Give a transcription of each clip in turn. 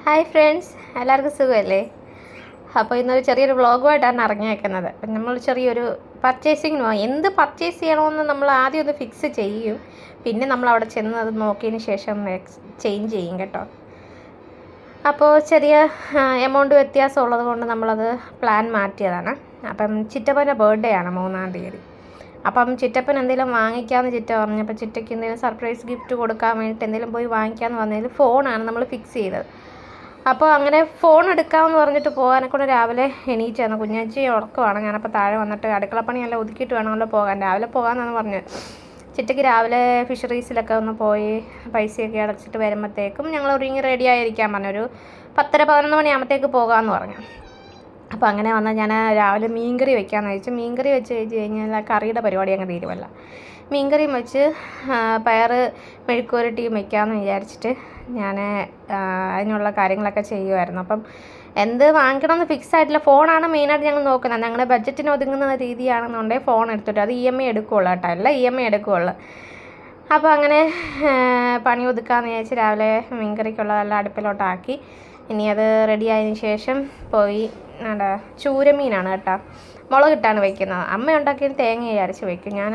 Hi friends, എല്ലാവർക്കും സുഖമല്ലേ? അപ്പോൾ ഇന്നൊരു ചെറിയൊരു വ്ളോഗുമായിട്ടാണ് ഇറങ്ങിയേക്കുന്നത്. അപ്പം നമ്മൾ ചെറിയൊരു പർച്ചേസിങ്ങിന് പോകാം. എന്ത് പർച്ചേസ് ചെയ്യണമെന്ന് നമ്മൾ ആദ്യം ഒന്ന് ഫിക്സ് ചെയ്യും, പിന്നെ നമ്മൾ അവിടെ ചെന്ന് അത് നോക്കിയതിന് ശേഷം ചേഞ്ച് ചെയ്യും കേട്ടോ. അപ്പോൾ ചെറിയ എമൗണ്ട് വ്യത്യാസം ഉള്ളത് കൊണ്ട് നമ്മളത് പ്ലാൻ മാറ്റിയതാണ്. അപ്പം ചിറ്റപ്പൻ്റെ ബർത്ത്ഡേ ആണ് 3-ാം തീയതി. അപ്പം ചിറ്റപ്പൻ എന്തെങ്കിലും വാങ്ങിക്കാമെന്ന് ചിറ്റ പറഞ്ഞപ്പോൾ ചിറ്റയ്ക്ക് എന്തെങ്കിലും സർപ്രൈസ് ഗിഫ്റ്റ് കൊടുക്കാൻ വേണ്ടിയിട്ട് എന്തെങ്കിലും പോയി വാങ്ങിക്കാമെന്ന് പറഞ്ഞതിൽ ഫോണാണ് നമ്മൾ ഫിക്സ് ചെയ്തത്. അപ്പോൾ അങ്ങനെ ഫോൺ എടുക്കാമെന്ന് പറഞ്ഞിട്ട് പോകാനെക്കൊണ്ട് രാവിലെ എണീറ്റായിരുന്നു. കുഞ്ഞാച്ചി ഉറക്കമാണ്. ഞാനപ്പോൾ താഴെ വന്നിട്ട് അടുക്കളപ്പണിയെല്ലാം ഒതുക്കിയിട്ട് വേണമല്ലോ പോകാൻ. രാവിലെ പോകാമെന്നാണ് പറഞ്ഞത്. ചിറ്റയ്ക്ക് രാവിലെ ഫിഷറീസിലൊക്കെ ഒന്ന് പോയി പൈസയൊക്കെ അടച്ചിട്ട് വരുമ്പോഴത്തേക്കും ഞങ്ങൾ ഒരുങ്ങി റെഡി ആയിരിക്കാൻ പറഞ്ഞു. ഒരു 10-11 മണിയാകുമ്പോഴത്തേക്ക് പോകാമെന്ന് പറഞ്ഞു. അപ്പോൾ അങ്ങനെ വന്നാൽ ഞാൻ രാവിലെ മീൻകറി വെക്കാമെന്ന് വെച്ചു. മീൻകറി വെച്ച് കഴിഞ്ഞാൽ ആ കറിയുടെ പരിപാടി അങ്ങ് തീരുമല്ല. മീൻകറിയും വെച്ച് പയർ മെഴുക്കുവരട്ടിയും വെക്കാമെന്ന് വിചാരിച്ചിട്ട് ഞാൻ അതിനുള്ള കാര്യങ്ങളൊക്കെ ചെയ്യുമായിരുന്നു. അപ്പം എന്ത് വാങ്ങിക്കണമെന്ന് ഫിക്സ് ആയിട്ടില്ല. ഫോണാണ് മെയിനായിട്ട് ഞങ്ങൾ നോക്കുന്നത്. ഞങ്ങളുടെ ബഡ്ജറ്റിന് ഒതുങ്ങുന്ന രീതിയാണെന്നുണ്ടെങ്കിൽ ഫോൺ എടുത്തിട്ട് അത് EMI എടുക്കുകയുള്ളൂ കേട്ടോ, അല്ല EMI എടുക്കുകയുള്ളൂ. അപ്പോൾ അങ്ങനെ പണി ഒതുക്കാമെന്ന് വിചാരിച്ച് രാവിലെ മീൻകറിക്കുള്ളതെല്ലാം അടുപ്പിലോട്ടാക്കി. ഇനി അത് റെഡി ആയതിന് ശേഷം പോയി ചൂരമീനാണ് കേട്ടോ, മുളകിട്ടാണ് വെക്കുന്നത്. അമ്മ ഉണ്ടാക്കിയത് തേങ്ങ അരച്ച് വെക്കും. ഞാൻ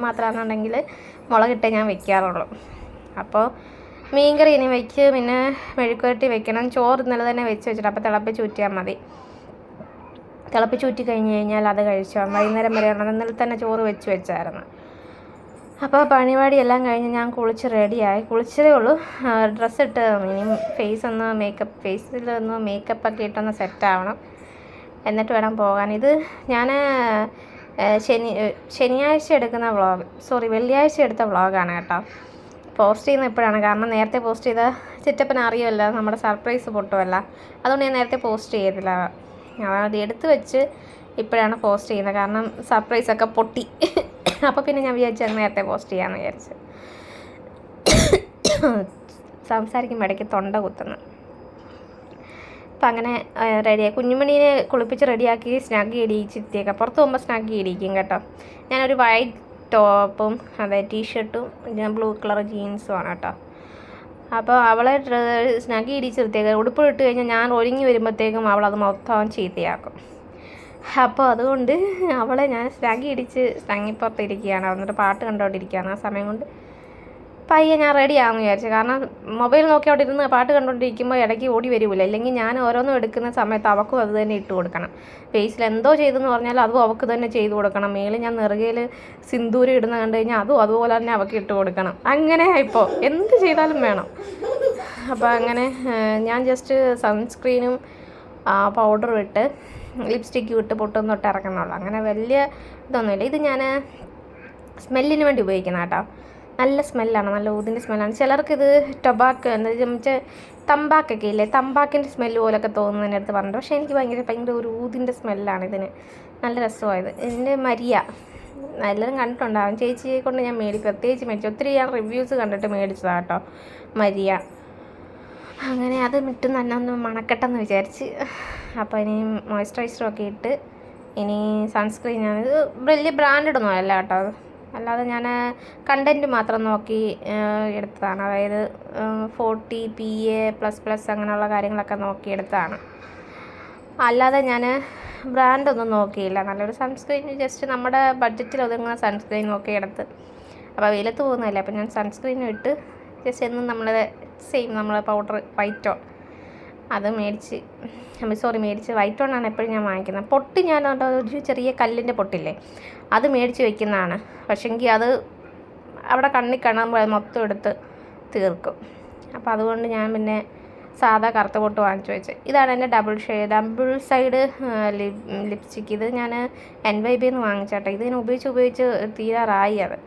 മാത്രമാണെന്നുണ്ടെങ്കിൽ മുളകിട്ടേ ഞാൻ വെക്കാറുള്ളൂ. അപ്പോൾ മീൻകറി ഇനി വെച്ച് പിന്നെ മെഴുക്കുവരട്ടി വെക്കണം. ചോറ് ഇന്നലെ തന്നെ വെച്ച് വെച്ചിട്ട് അപ്പോൾ തിളപ്പിച്ച് ഊറ്റിയാൽ മതി. തിളപ്പിച്ച് ഊറ്റി കഴിഞ്ഞ് കഴിഞ്ഞാൽ അത് കഴിച്ചോ. വൈകുന്നേരം വരെ ഇന്നലെ തന്നെ ചോറ് വെച്ചായിരുന്നു. അപ്പോൾ പരിപാടിയെല്ലാം കഴിഞ്ഞ് ഞാൻ കുളിച്ച് റെഡിയായി. കുളിച്ചതേ ഉള്ളൂ. ഡ്രസ്സിട്ട് ഇനി ഫേസിലൊന്ന് മേക്കപ്പൊക്കെ ഇട്ടൊന്ന് സെറ്റാവണം, എന്നിട്ട് വേണം പോകാൻ. ഇത് ഞാൻ വെള്ളിയാഴ്ച എടുത്ത വ്ളോഗാണ് കേട്ടോ. പോസ്റ്റ് ചെയ്യുന്ന ഇപ്പോഴാണ്, കാരണം നേരത്തെ പോസ്റ്റ് ചെയ്ത ചിറ്റപ്പന് അറിയുമല്ലോ നമ്മുടെ സർപ്രൈസ് പൊട്ടുമല്ല, അതുകൊണ്ട് ഞാൻ നേരത്തെ പോസ്റ്റ് ചെയ്തില്ല. അത് എടുത്ത് വെച്ച് ഇപ്പോഴാണ് പോസ്റ്റ് ചെയ്യുന്നത്, കാരണം സർപ്രൈസൊക്കെ പൊട്ടി. അപ്പോൾ പിന്നെ ഞാൻ വിചാരിച്ചത് നേരത്തെ പോസ്റ്റ് ചെയ്യാമെന്ന് വിചാരിച്ചു. സംസാരിക്കുമ്പോൾ ഇടയ്ക്ക് തൊണ്ട കുത്തുന്നു. അപ്പം അങ്ങനെ റെഡിയായി. കുഞ്ഞുമണീനെ കുളിപ്പിച്ച് റെഡിയാക്കി സ്നഗ്ഗി ഇടിയിച്ചിരുത്തിയേക്കാം. പുറത്ത് പോകുമ്പോൾ സ്നഗ്ഗി ഇടിക്കും കേട്ടോ. ഞാനൊരു വൈറ്റ് ടോപ്പും ടീഷർട്ടും ബ്ലൂ കളർ ജീൻസുമാണ് കേട്ടോ. അപ്പോൾ അവളെ സ്നഗ്ഗി ഇടിച്ചിരുത്തിയേക്കാം. ഉടുപ്പ് ഇട്ട് കഴിഞ്ഞാൽ ഞാൻ ഒരുങ്ങി വരുമ്പോഴത്തേക്കും അവളത് മൊത്തം ചീത്തയാക്കും. അപ്പോൾ അതുകൊണ്ട് അവളെ ഞാൻ സ്നഗ്ഗി ഇടിച്ച് സ്നഗ്ഗിപ്പുറത്ത് ഇരിക്കുകയാണ്. എന്നിട്ട് പാട്ട് കണ്ടുകൊണ്ടിരിക്കുകയാണ്. ആ സമയം കൊണ്ട് പയ്യെ ഞാൻ റെഡി ആകുമെന്ന് വിചാരിച്ചു. കാരണം മൊബൈൽ നോക്കി അവിടെ ഇരുന്ന് പാട്ട് കണ്ടുകൊണ്ടിരിക്കുമ്പോൾ ഇടയ്ക്ക് ഓടി വരില്ല. അല്ലെങ്കിൽ ഞാൻ ഓരോന്നും എടുക്കുന്ന സമയത്ത് അവൾക്കും അത് തന്നെ ഇട്ട് കൊടുക്കണം. ഫേസിൽ എന്തോ ചെയ്തെന്ന് പറഞ്ഞാൽ അതും അവൾക്ക് തന്നെ ചെയ്ത് കൊടുക്കണം. മേളിൽ ഞാൻ നെറുകയിൽ സിന്ദൂരം ഇടുന്ന കണ്ടു കഴിഞ്ഞാൽ അതുപോലെ തന്നെ അവൾക്ക് ഇട്ട് കൊടുക്കണം. അങ്ങനെ ഇപ്പോൾ എന്ത് ചെയ്താലും വേണം. അപ്പോൾ അങ്ങനെ ഞാൻ ജസ്റ്റ് സൺസ്ക്രീനും പൗഡറും ഇട്ട് ലിപ്സ്റ്റിക്കും ഇട്ട് പൊട്ടൊന്നും തൊട്ട് ഇറക്കുന്നുള്ളൂ. അങ്ങനെ വലിയ ഇതൊന്നുമില്ല. ഇത് ഞാൻ സ്മെല്ലിന് വേണ്ടി ഉപയോഗിക്കുന്ന കേട്ടോ. നല്ല സ്മെല്ലാണ്, നല്ല ഊതിൻ്റെ സ്മെല്ലാണ്. ചിലർക്കിത് ടൊബാക്കോ എന്താ വെച്ചാൽ തമ്പാക്കൊക്കെ ഇല്ലേ, തമ്പാക്കിൻ്റെ സ്മെല്ല് പോലൊക്കെ തോന്നുന്നതിൻ്റെ അടുത്ത് പറഞ്ഞിട്ട്. പക്ഷേ എനിക്ക് ഭയങ്കര ഒരു ഊതിൻ്റെ സ്മെല്ലാണ് ഇതിന്. നല്ല രസമായത്. ഇതിൻ്റെ മരിയ എല്ലാവരും കണ്ടിട്ടുണ്ടാകും. ചേച്ചിയെ കൊണ്ട് ഞാൻ പ്രത്യേകിച്ച് മേടിച്ചു. ഒത്തിരി ഞാൻ റിവ്യൂസ് കണ്ടിട്ട് മേടിച്ചതാണ് കേട്ടോ മരിയ. അങ്ങനെ അത് ഇട്ട് തന്നെ ഒന്ന് മണക്കട്ടെന്ന് വിചാരിച്ച്. അപ്പോൾ ഇനി മോയ്സ്ചറൈസറൊക്കെ ഇട്ട് ഇനി സൺസ്ക്രീൻ ഞാനിത് വലിയ ബ്രാൻഡഡൊന്നും അല്ല കേട്ടോ. അല്ലാതെ ഞാൻ കണ്ടൻറ്റ് മാത്രം നോക്കി എടുത്തതാണ്. അതായത് 40 PA++ അങ്ങനെയുള്ള കാര്യങ്ങളൊക്കെ നോക്കിയെടുത്തതാണ്. അല്ലാതെ ഞാൻ ബ്രാൻഡൊന്നും നോക്കിയില്ല. നല്ലൊരു സൺസ്ക്രീൻ, ജസ്റ്റ് നമ്മുടെ ബഡ്ജറ്റിൽ ഒതുങ്ങുന്ന സൺസ്ക്രീൻ നോക്കിയെടുത്ത്. അപ്പോൾ വെയിലത്ത് പോകുന്നതല്ലേ, അപ്പോൾ ഞാൻ സൺസ്ക്രീനും ഇട്ട് ജസ്റ്റ് എന്നും നമ്മളെ പൗഡർ വൈറ്റ് ഓൺ അത് മേടിച്ച് വൈറ്റ് ഓണാണ് എപ്പോഴും ഞാൻ വാങ്ങിക്കുന്നത്. പൊട്ട് ഞാൻ ഒരു ചെറിയ കല്ലിൻ്റെ പൊട്ടില്ലേ, അത് മേടിച്ച് വെക്കുന്നതാണ്. പക്ഷേങ്കിൽ അത് അവിടെ കണ്ണിൽ കാണുമ്പോൾ അത് മൊത്തം എടുത്ത് തീർക്കും. അപ്പോൾ അതുകൊണ്ട് ഞാൻ പിന്നെ സാധാ കറുത്ത പൊട്ട് വാങ്ങിച്ചു വെച്ച്. ഇതാണ് എൻ്റെ ഡബിൾ സൈഡ് ലിപ്സ്റ്റിക്ക്. ഇത് ഞാൻ NYB വാങ്ങിച്ചേട്ടോ. ഇതിന് ഉപയോഗിച്ച് തീരാറായി അത്.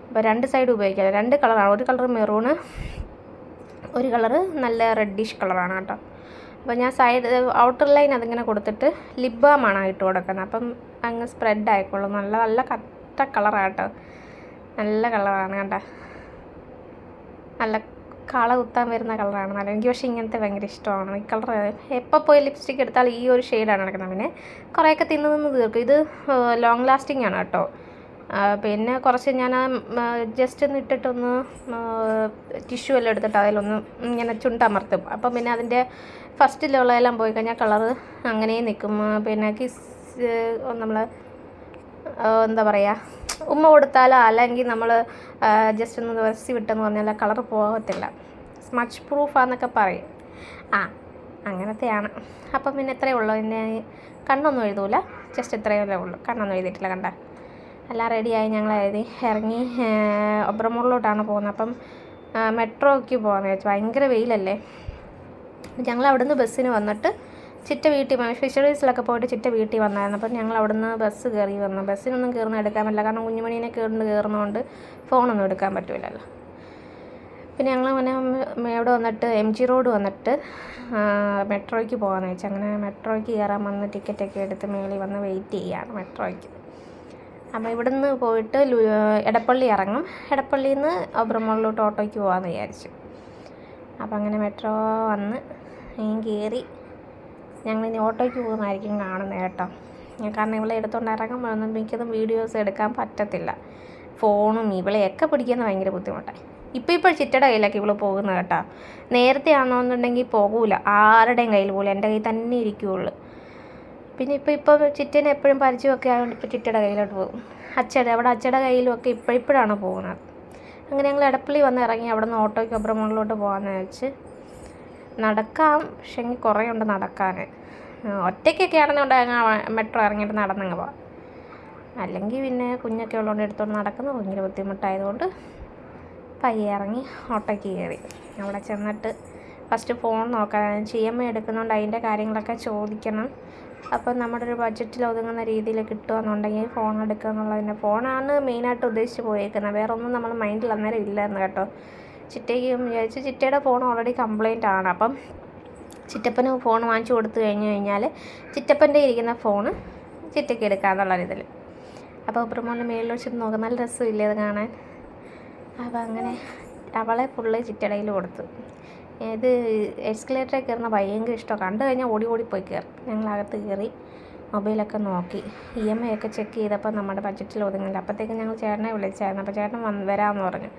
അപ്പോൾ 2 സൈഡ് ഉപയോഗിക്കാം. 2 കളറാണ്. ഒരു കളർ മെറൂണ്, ഒരു കളറ് നല്ല റെഡിഷ് കളറാണ് കേട്ടോ. അപ്പോൾ ഞാൻ ഔട്ടർ ലൈൻ അതിങ്ങനെ കൊടുത്തിട്ട് ലിപ് ബാമാണ് ഇട്ട് കൊടുക്കുന്നത്. അപ്പം അങ്ങ് സ്പ്രെഡ് ആയിക്കോളും. നല്ല കട്ട കളറാണ് കേട്ടോ. നല്ല കളറാണ് കേട്ടോ. നല്ല കള കുത്താൻ വരുന്ന കളറാണ് നല്ല. എനിക്ക് പക്ഷേ ഇങ്ങനത്തെ ഭയങ്കര ഇഷ്ടമാണ് ഈ കളർ. എപ്പോൾ പോയി ലിപ്സ്റ്റിക്ക് എടുത്താൽ ഈ ഒരു ഷെയ്ഡാണ് നടക്കുന്നത്. പിന്നെ കുറേയൊക്കെ തിന്ന് തീർക്കും. ഇത് ലോങ് ലാസ്റ്റിംഗ് ആണ് കേട്ടോ. പിന്നെ കുറച്ച് ഞാൻ ജസ്റ്റ് ഒന്ന് ഇട്ടിട്ടൊന്ന് ടിഷ്യൂ എല്ലാം എടുത്തിട്ട് അതിലൊന്ന് ഇങ്ങനെ ചുണ്ടമർത്തും. അപ്പം പിന്നെ അതിൻ്റെ ഫസ്റ്റിലുള്ളതെല്ലാം പോയി കഴിഞ്ഞാൽ കളറ് അങ്ങനെ നിൽക്കും. പിന്നെ നമ്മൾ എന്താ പറയുക, ഉമ്മ കൊടുത്താലോ അല്ലെങ്കിൽ നമ്മൾ ജസ്റ്റ് ഒന്ന് വരച്ച് വിട്ടെന്ന് പറഞ്ഞാൽ കളറ് പോകത്തില്ല. സ്മച്ച് പ്രൂഫാന്നൊക്കെ പറയും. അങ്ങനത്തെയാണ്. അപ്പം പിന്നെ ഇത്രയേ ഉള്ളൂ. പിന്നെ കണ്ണൊന്നും എഴുതൂല, ജസ്റ്റ് ഇത്രയല്ലേ ഉള്ളൂ. കണ്ണൊന്നും എഴുതിയിട്ടില്ല. കണ്ട എല്ലാം റെഡിയായി. ഞങ്ങൾ ഇറങ്ങി ഒബ്രമൂറിലോട്ടാണ് പോകുന്നത്. അപ്പം മെട്രോയ്ക്ക് പോകാമെന്ന് വെച്ചാൽ ഭയങ്കര വെയിലല്ലേ. ഞങ്ങൾ അവിടുന്ന് ബസ്സിന് വന്നിട്ട് ചിറ്റ വീട്ടിൽ ഫിഷറീസിലൊക്കെ പോയിട്ട് ചിറ്റ വീട്ടിൽ വന്നായിരുന്നു. അപ്പം ഞങ്ങൾ അവിടുന്ന് ബസ് കയറി വന്നു. ബസ്സിനൊന്നും കയറുന്ന എടുക്കാൻ പറ്റില്ല, കാരണം കുഞ്ഞുമണീനെ കയറുന്നതുകൊണ്ട് ഫോണൊന്നും എടുക്കാൻ പറ്റില്ലല്ലോ. പിന്നെ ഞങ്ങൾ അങ്ങനെ ഇവിടെ വന്നിട്ട് MG റോഡ് വന്നിട്ട് മെട്രോയ്ക്ക് പോകാമെന്ന് വെച്ചാൽ അങ്ങനെ മെട്രോയ്ക്ക് കയറാൻ വന്ന് ടിക്കറ്റൊക്കെ എടുത്ത് മേളിൽ വന്ന് വെയിറ്റ് ചെയ്യുകയാണ് മെട്രോയ്ക്ക്. അപ്പോൾ ഇവിടുന്ന് പോയിട്ട് എടപ്പള്ളി ഇറങ്ങും. എടപ്പള്ളിയിൽ നിന്ന് ഒബ്രമൂറിലോട്ട് ഓട്ടോയ്ക്ക് പോകാമെന്ന് വിചാരിച്ചു. അപ്പോൾ അങ്ങനെ മെട്രോ വന്ന് കയറി. ഞങ്ങളിനി ഓട്ടോയ്ക്ക് പോകുന്നതായിരിക്കും കാണുന്നത് കേട്ടോ. കാരണം ഇവളെ എടുത്തുകൊണ്ട് ഇറങ്ങുമ്പോഴൊന്നും മിക്കതും വീഡിയോസ് എടുക്കാൻ പറ്റത്തില്ല. ഫോണും ഇവളെയൊക്കെ പിടിക്കുന്ന ഭയങ്കര ബുദ്ധിമുട്ടായി. ഇപ്പോൾ ചിറ്റയുടെ കയ്യിലൊക്കെ ഇവള് പോകുന്നത് കേട്ടോ. നേരത്തെ ആണെന്നുണ്ടെങ്കിൽ പോകൂല, ആരുടെയും കയ്യിൽ പോലും, എൻ്റെ കയ്യിൽ തന്നെ ഇരിക്കുകയുള്ളൂ. പിന്നെ ഇപ്പോൾ ചിറ്റേനെ എപ്പോഴും പരിചയമൊക്കെ ആയതുകൊണ്ട് ഇപ്പോൾ ചിറ്റയുടെ കയ്യിലോട്ട് പോകും. അവിടെ അച്ഛയുടെ കയ്യിലുമൊക്കെ ഇപ്പോഴാണ് പോകുന്നത്. അങ്ങനെ ഞങ്ങൾ എടപ്പള്ളി വന്ന് ഇറങ്ങി. അവിടെ നിന്ന് ഓട്ടോയ്ക്ക് ഒബ്രമൂറിലോട്ട് പോകാമെന്ന് വെച്ച്. നടക്കാം, പക്ഷേ എങ്കിൽ കുറേ ഉണ്ട് നടക്കാൻ. ഒറ്റയ്ക്കൊക്കെ ആണെന്നുണ്ടെങ്കിൽ മെട്രോ ഇറങ്ങിയിട്ട് നടന്നങ്ങ് പോകാം. അല്ലെങ്കിൽ പിന്നെ കുഞ്ഞൊക്കെ ഉള്ളതുകൊണ്ട് എടുത്തുകൊണ്ട് നടക്കുന്നത് ഭയങ്കര ബുദ്ധിമുട്ടായതുകൊണ്ട് പയ്യെ ഇറങ്ങി ഓട്ടോയ്ക്ക് കയറി. അവിടെ ചെന്നിട്ട് ഫസ്റ്റ് ഫോൺ നോക്കാൻ, GMA എടുക്കുന്നതുകൊണ്ട് അതിൻ്റെ കാര്യങ്ങളൊക്കെ ചോദിക്കണം. അപ്പം നമ്മുടെ ഒരു ബഡ്ജറ്റിൽ ഒതുങ്ങുന്ന രീതിയിൽ കിട്ടുകയെന്നുണ്ടെങ്കിൽ ഫോൺ എടുക്കുക എന്നുള്ളതിൻ്റെ ഫോണാണ് മെയിനായിട്ട് ഉദ്ദേശിച്ച് പോയേക്കുന്നത്. വേറെ ഒന്നും നമ്മൾ മൈൻഡിൽ അന്നേരം ഇല്ലായിരുന്നു കേട്ടോ. ചിറ്റയ്ക്കും വിചാരിച്ച് ചിറ്റയുടെ ഫോൺ ഓൾറെഡി കംപ്ലൈൻ്റ് ആണ്. അപ്പം ചിറ്റപ്പന് ഫോൺ വാങ്ങിച്ചു കൊടുത്തു കഴിഞ്ഞാൽ ചിറ്റപ്പൻ്റെ ഇരിക്കുന്ന ഫോണ് ചിറ്റയ്ക്ക് എടുക്കാമെന്നുള്ള ഇതിൽ. അപ്പോൾ ഒബ്രമൂറിൻ്റെ മേളിൽ വെച്ചിട്ട് നോക്കാം, നല്ല രസമില്ലേ അത് കാണാൻ. അപ്പോൾ അങ്ങനെ അവളെ ഫുള്ള് ചിറ്റടയിൽ കൊടുത്തു. ഇത് എസ്കലേറ്ററിൽ കയറുന്ന ഭയങ്കര ഇഷ്ടമാണ്. കണ്ടു കഴിഞ്ഞാൽ ഓടി പോയി കയറും. ഞങ്ങളകത്ത് കയറി മൊബൈലൊക്കെ നോക്കി EMI ഒക്കെ ചെക്ക് ചെയ്തപ്പോൾ നമ്മുടെ ബഡ്ജറ്റിൽ ഒതുങ്ങില്ല. അപ്പോഴത്തേക്കും ഞങ്ങൾ ചേട്ടനെ വിളിച്ചായിരുന്നു. അപ്പോൾ ചേട്ടൻ വരാമെന്ന് പറഞ്ഞു.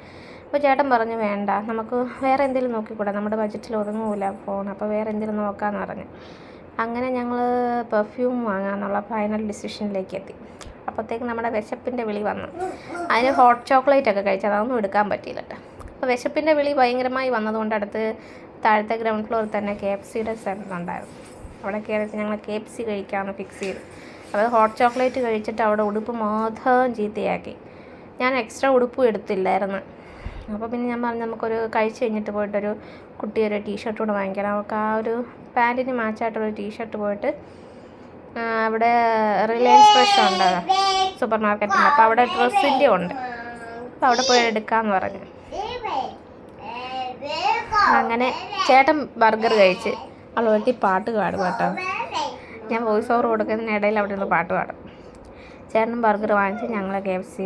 അപ്പോൾ ചേട്ടൻ പറഞ്ഞു വേണ്ട, നമുക്ക് വേറെ എന്തെങ്കിലും നോക്കിക്കൂടാ, നമ്മുടെ ബഡ്ജറ്റിൽ ഒതുങ്ങൂല ഫോൺ, അപ്പോൾ വേറെ എന്തെങ്കിലും നോക്കാമെന്ന് പറഞ്ഞു. അങ്ങനെ ഞങ്ങൾ പെർഫ്യൂം വാങ്ങാമെന്നുള്ള ഫൈനൽ ഡിസിഷനിലേക്ക് എത്തി. അപ്പോഴത്തേക്ക് നമ്മുടെ വിശപ്പിൻ്റെ വിളി വന്നു. അതിന് ഹോട്ട് ചോക്ലേറ്റ് ഒക്കെ കഴിച്ചാൽ അതൊന്നും എടുക്കാൻ പറ്റിയില്ല കേട്ടോ. അപ്പോൾ വിശപ്പിൻ്റെ വിളി ഭയങ്കരമായി വന്നതുകൊണ്ട് അടുത്ത് താഴത്തെ ഗ്രൗണ്ട് ഫ്ലോറിൽ തന്നെ KFCയുടെ സെൻറ്റർ ഉണ്ടായിരുന്നു. അവിടെ കയറിയിട്ട് ഞങ്ങൾ KFC കഴിക്കാമെന്ന് ഫിക്സ് ചെയ്തു. അപ്പോൾ ഹോട്ട് ചോക്ലേറ്റ് കഴിച്ചിട്ട് അവിടെ ഉടുപ്പ് മാത്രം ചീത്തയാക്കി. ഞാൻ എക്സ്ട്രാ ഉടുപ്പും എടുത്തില്ലായിരുന്നു. അപ്പോൾ പിന്നെ ഞാൻ പറഞ്ഞു നമുക്കൊരു കഴിച്ച് കഴിഞ്ഞിട്ട് പോയിട്ടൊരു കുട്ടിയൊരു ടീഷർട്ട് കൂടെ വാങ്ങിക്കണം. അവൾക്ക് ആ ഒരു പാൻറ്റിന് മാച്ചായിട്ടൊരു ടീഷർട്ട് പോയിട്ട് അവിടെ റിലയൻസ് ഫ്രഷ് ഉണ്ട് സൂപ്പർ മാർക്കറ്റിൽ. അപ്പോൾ അവിടെ ഡ്രസ്സിൻ്റെ ഉണ്ട്. അപ്പോൾ അവിടെ പോയി എടുക്കാമെന്ന് പറഞ്ഞു. അങ്ങനെ ചേട്ടൻ ബർഗർ കഴിച്ച് അവൾ വെട്ടി പാട്ട് പാടും കേട്ടോ. ഞാൻ വോയിസ് ഓവർ കൊടുക്കുന്നതിനിടയിൽ അവിടെ നിന്ന് പാട്ട് പാടും. ചേട്ടൻ ബർഗർ വാങ്ങിച്ച് ഞങ്ങൾ KFC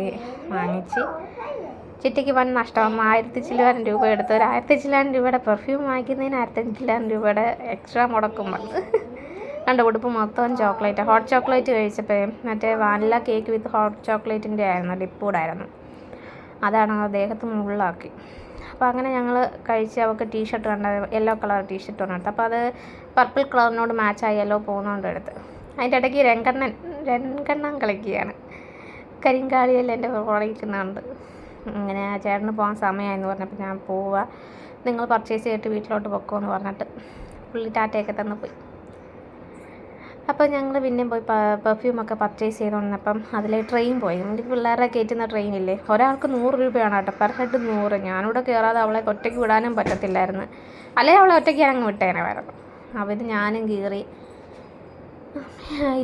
വാങ്ങിച്ച്. ചിറ്റയ്ക്ക് വൻ നഷ്ടം. 1000 ചില്ലാനം രൂപ എടുത്ത് ഒരു 1000 ചില്ലാനം രൂപയുടെ പെർഫ്യൂം വാങ്ങിക്കുന്നതിന് 1000 ചില്ലാനം രൂപയുടെ എക്സ്ട്രാ മുടക്കും വന്ന്. രണ്ട് ഉടുപ്പ് മൊത്തം ചോക്ലേറ്റ്. ഹോട്ട് ചോക്ലേറ്റ് കഴിച്ചപ്പോൾ മറ്റേ വാനില കേക്ക് വിത്ത് ഹോട്ട് ചോക്ലേറ്റിൻ്റെ ആയിരുന്നു, ഡിപ്പൂടായിരുന്നു. അതാണ് അദ്ദേഹത്ത് മുകളിലാക്കി. അപ്പോൾ അങ്ങനെ ഞങ്ങൾ കഴിച്ച്. അവൾക്ക് ടീഷർട്ട് കണ്ട യെല്ലോ കളർ ടീഷർട്ട് വന്നിട്ട്, അപ്പോൾ അത് പർപ്പിൾ കളറിനോട് മാച്ചായി യെല്ലോ പോകുന്നതുകൊണ്ട് എടുത്ത്. അതിൻ്റെ ഇടയ്ക്ക് രംഗണ്ണൻ കളിക്കുകയാണ്. കരിങ്കാളിയെല്ലാം എൻ്റെ പുറകിരിക്കുന്നുണ്ട്. അങ്ങനെ ചേട്ടന് പോകാൻ സമയമായെന്ന് പറഞ്ഞപ്പോൾ ഞാൻ പോവുക, നിങ്ങൾ പർച്ചേസ് ചെയ്തിട്ട് വീട്ടിലോട്ട് പൊക്കോന്ന് പറഞ്ഞിട്ട് പുള്ളി ടാറ്റയൊക്കെ തന്നു പോയി. അപ്പോൾ ഞങ്ങൾ പിന്നെയും പോയി പെർഫ്യൂമൊക്കെ പർച്ചേസ് ചെയ്ത് വന്നപ്പം അതിലെ ട്രെയിൻ പോയി. നമുക്ക് പിള്ളേരെ കയറ്റുന്ന ട്രെയിനില്ലേ, ഒരാൾക്ക് 100 രൂപയാണ് കേട്ടോ, പെർ ഹെഡ് 100. ഞാനിവിടെ കയറാതെ അവളെ ഒറ്റയ്ക്ക് വിടാനും പറ്റത്തില്ലായിരുന്നു, അല്ലെങ്കിൽ അവളെ ഒറ്റയ്ക്ക് അങ്ങ് വിട്ടേനെ വരുന്നു. അവർ ഞാനും കയറി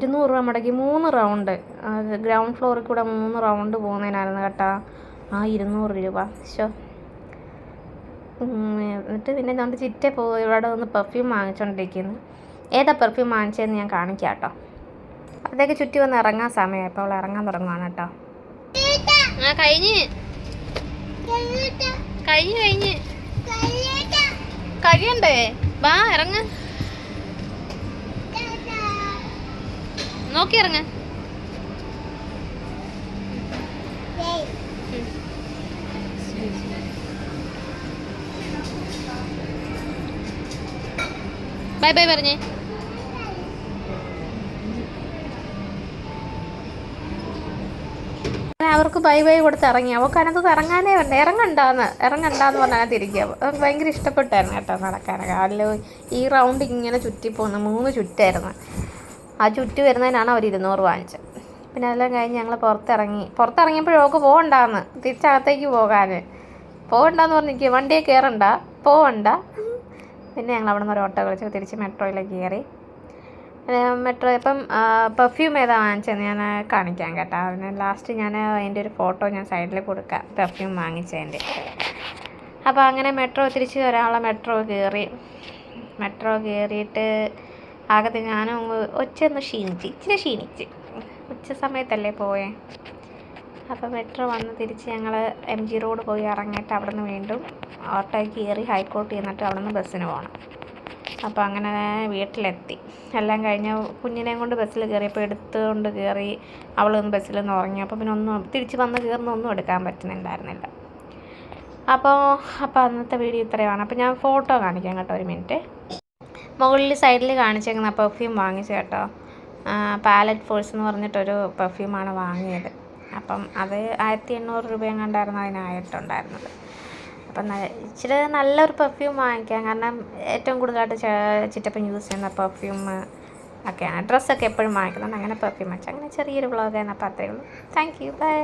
200 രൂപ മുടക്കി 3 റൗണ്ട്, ഗ്രൗണ്ട് ഫ്ലോറിൽ കൂടെ 3 റൗണ്ട് പോകുന്നതിനായിരുന്നു കേട്ടോ ആ 200 രൂപ. എന്നിട്ട് പിന്നെ നമ്മൾ ചിറ്റ പോയി ഇവിടെ വന്ന് പെർഫ്യൂം വാങ്ങിച്ചുകൊണ്ടിരിക്കുന്നു. ഏതാ പെർഫ്യൂം വാങ്ങിച്ചതെന്ന് ഞാൻ കാണിക്കാം കേട്ടോ. അപ്പോഴത്തേക്ക് ചുറ്റി വന്ന് ഇറങ്ങാൻ സമയമായി. ഇപ്പോൾ അവൾ ഇറങ്ങാൻ തുടങ്ങുവാണ് കേട്ടോ. കഴിയണ്ടേ, വാ ഇറങ്ങ, നോക്കി ഇറങ്ങ. ബൈ ബൈ പറഞ്ഞേ. അവർക്ക് ബൈ ബൈ കൊടുത്ത് ഇറങ്ങി. അവൾക്ക് അതിനകത്ത് ഇറങ്ങാനേ വേണ്ട, ഇറങ്ങണ്ടാന്ന് പറഞ്ഞാൽ തിരിക്കുക. അവർക്ക് ഭയങ്കര ഇഷ്ടപ്പെട്ടായിരുന്നു കേട്ടോ നടക്കാനൊക്കെ. അതിൽ ഈ റൗണ്ട് ഇങ്ങനെ ചുറ്റി പോകുന്ന 3 ചുറ്റായിരുന്നു. ആ ചുറ്റ് വരുന്നതിനാണ് അവർ 200 വാങ്ങിച്ചത്. പിന്നെ അതെല്ലാം കഴിഞ്ഞ് ഞങ്ങൾ പുറത്തിറങ്ങിയപ്പോഴും അവൾക്ക് പോകണ്ടാന്ന്, തിരിച്ചകത്തേക്ക് പോകണ്ടെന്ന് പറഞ്ഞിരിക്കുക. വണ്ടിയെ കയറണ്ട, പോവണ്ട. പിന്നെ ഞങ്ങൾ അവിടെ നിന്ന് ഒരു ഓട്ടോ വിളിച്ച് തിരിച്ച് മെട്രോയിലേക്ക് കയറി. മെട്രോ ഇപ്പം പെർഫ്യൂം ഏതാ വാങ്ങിച്ചതെന്ന് ഞാൻ കാണിക്കാം കേട്ടോ. അതിന് ലാസ്റ്റ് ഞാൻ അതിൻ്റെ ഒരു ഫോട്ടോ ഞാൻ സൈഡിൽ കൊടുക്കാം, പെർഫ്യൂം വാങ്ങിച്ചതിൻ്റെ. അപ്പോൾ അങ്ങനെ തിരിച്ച് ഒരാളെ മെട്രോ കയറിയിട്ട് ആകത്തെ ഞാനും ഇച്ചിരി ക്ഷീണിച്ച് ഉച്ച സമയത്തല്ലേ പോയേ. അപ്പോൾ മെട്രോ വന്ന് തിരിച്ച് ഞങ്ങൾ MG റോഡ് പോയി ഇറങ്ങിയിട്ട് അവിടെ നിന്ന് വീണ്ടും ഓട്ടോയ്ക്ക് കയറി ഹൈക്കോർട്ട് ചെന്നിട്ട് അവിടെ നിന്ന് ബസ്സിന് പോകണം. അപ്പോൾ അങ്ങനെ വീട്ടിലെത്തി. എല്ലാം കഴിഞ്ഞ് കുഞ്ഞിനെയും കൊണ്ട് ബസ്സിൽ കയറിയപ്പോൾ എടുത്തുകൊണ്ട് കയറി അവളൊന്ന് ബസ്സിൽ നിന്ന് ഉറങ്ങി. അപ്പോൾ പിന്നെ തിരിച്ച് വന്ന് കയറുന്നൊന്നും എടുക്കാൻ പറ്റുന്നുണ്ടായിരുന്നില്ല. അപ്പോൾ അന്നത്തെ വീഡിയോ ഇത്രയാണ്. അപ്പോൾ ഞാൻ ഫോട്ടോ കാണിക്കാം കേട്ടോ, ഒരു മിനിറ്റ്. മുകളിൽ സൈഡിൽ കാണിച്ചേക്കുന്ന പെർഫ്യൂം വാങ്ങിച്ചു കേട്ടോ. പാലറ്റ് ഫോഴ്സ് എന്ന് പറഞ്ഞിട്ടൊരു പെർഫ്യൂമാണ് വാങ്ങിയത്. അപ്പം അത് 1800 രൂപയും കണ്ടായിരുന്നു അതിനായിട്ടുണ്ടായിരുന്നത്. അപ്പം ഇച്ചിരി നല്ലൊരു പെർഫ്യൂം വാങ്ങിക്കാം. കാരണം ഏറ്റവും കൂടുതലായിട്ട് ചിറ്റപ്പൻ യൂസ് ചെയ്യുന്ന പെർഫ്യൂം ഒക്കെയാണ്. ഡ്രസ്സൊക്കെ എപ്പോഴും വാങ്ങിക്കുന്നുണ്ട്. അങ്ങനെ പെർഫ്യൂം വെച്ചാൽ അങ്ങനെ ചെറിയൊരു വ്ളോഗായിരുന്നു. അപ്പോൾ അത്രയേ ഉള്ളൂ. Thank you, by.